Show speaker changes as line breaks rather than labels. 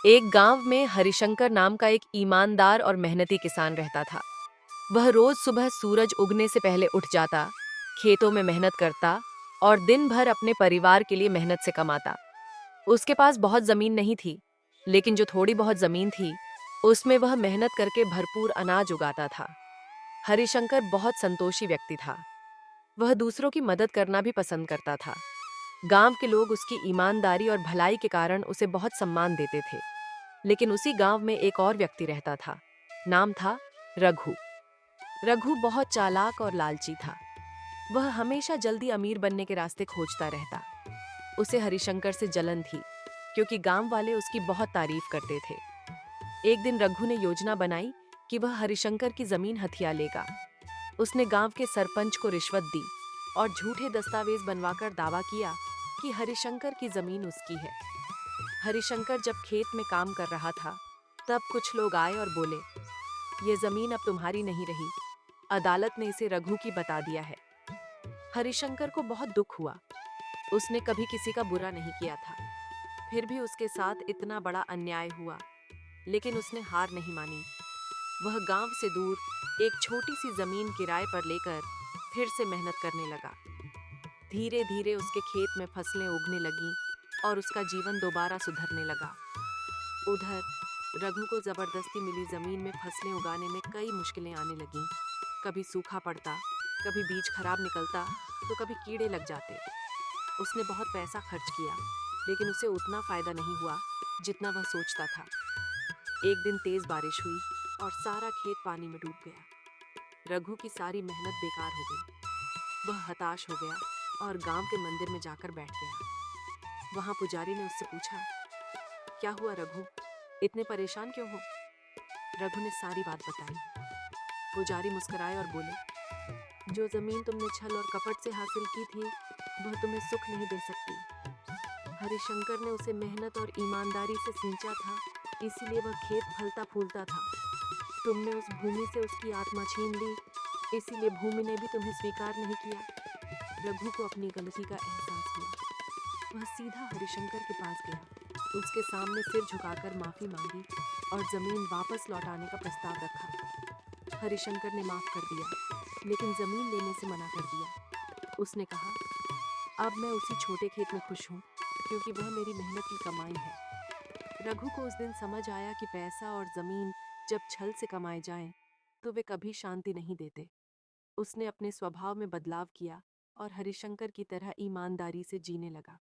एक गांव में हरिशंकर नाम का एक ईमानदार और मेहनती किसान रहता था। वह रोज सुबह सूरज उगने से पहले उठ जाता, खेतों में मेहनत करता और दिन भर अपने परिवार के लिए मेहनत से कमाता। उसके पास बहुत जमीन नहीं थी, लेकिन जो थोड़ी बहुत जमीन थी, उसमें वह मेहनत करके भरपूर अनाज उगाता था। हरिशंकर बहुत संतोषी व्यक्ति था। वह दूसरों की मदद करना भी पसंद करता था। गांव के लोग उसकी ईमानदारी और भलाई के कारण उसे बहुत सम्मान देते थे। लेकिन उसी गांव में एक और व्यक्ति रहता था। नाम था रघु। रघु बहुत चालाक और लालची था। वह हमेशा जल्दी अमीर बनने के रास्ते खोजता रहता। उसे हरिशंकर से जलन थी, क्योंकि गांव वाले उसकी बहुत तारीफ करते थे। एक दिन रघु ने योजना बनाई कि वह हरिशंकर की जमीन हथिया लेगा। उसने गांव के सरपंच को रिश्वत दी और झूठे दस्तावेज बनवाकर दावा किया कि हरिशंकर की जमीन उसकी है। हरिशंकर जब खेत में काम कर रहा था, तब कुछ लोग आए और बोले, ये जमीन अब तुम्हारी नहीं रही, अदालत ने इसे रघु की बता दिया है। हरिशंकर को बहुत दुख हुआ। उसने कभी किसी का बुरा नहीं किया था, फिर भी उसके साथ इतना बड़ा अन्याय हुआ। लेकिन उसने हार नहीं मानी। वह गांव से दूर एक छोटी सी जमीन किराए पर लेकर फिर से मेहनत करने लगा। धीरे धीरे उसके खेत में फसलें उगने लगीं और उसका जीवन दोबारा सुधरने लगा। उधर रघु को जबरदस्ती मिली जमीन में फसलें उगाने में कई मुश्किलें आने लगीं। कभी सूखा पड़ता, कभी बीज खराब निकलता, तो कभी कीड़े लग जाते। उसने बहुत पैसा खर्च किया, लेकिन उसे उतना फायदा नहीं हुआ जितना वह सोचता था। एक दिन तेज बारिश हुई और सारा खेत पानी में डूब गया। रघु की सारी मेहनत बेकार हो गई। वह हताश हो गया और गांव के मंदिर में जाकर बैठ गया। वहां पुजारी ने उससे पूछा, क्या हुआ रघु, इतने परेशान क्यों हो? रघु ने सारी बात बताई। पुजारी मुस्कुराए और बोले, जो जमीन तुमने छल और कपट से हासिल की थी, वह तुम्हें सुख नहीं दे सकती। हरिशंकर ने उसे मेहनत और ईमानदारी से सींचा था, इसीलिए वह खेत फलता फूलता था। तुमने उस भूमि से उसकी आत्मा छीन ली, इसीलिए भूमि ने भी तुम्हें स्वीकार नहीं किया। रघु को अपनी गलती का एहसास हुआ। वह सीधा हरिशंकर के पास गया, उसके सामने सिर झुकाकर माफी मांगी और जमीन वापस लौटाने का प्रस्ताव रखा। हरिशंकर ने माफ कर दिया, लेकिन जमीन लेने से मना कर दिया। उसने कहा, अब मैं उसी छोटे खेत में खुश हूँ, क्योंकि वह मेरी मेहनत की कमाई है। रघु को उस दिन समझ आया कि पैसा और जमीन जब छल से कमाए जाएं, तो वे कभी शांति नहीं देते। उसने अपने स्वभाव में बदलाव किया और हरिशंकर की तरह ईमानदारी से जीने लगा।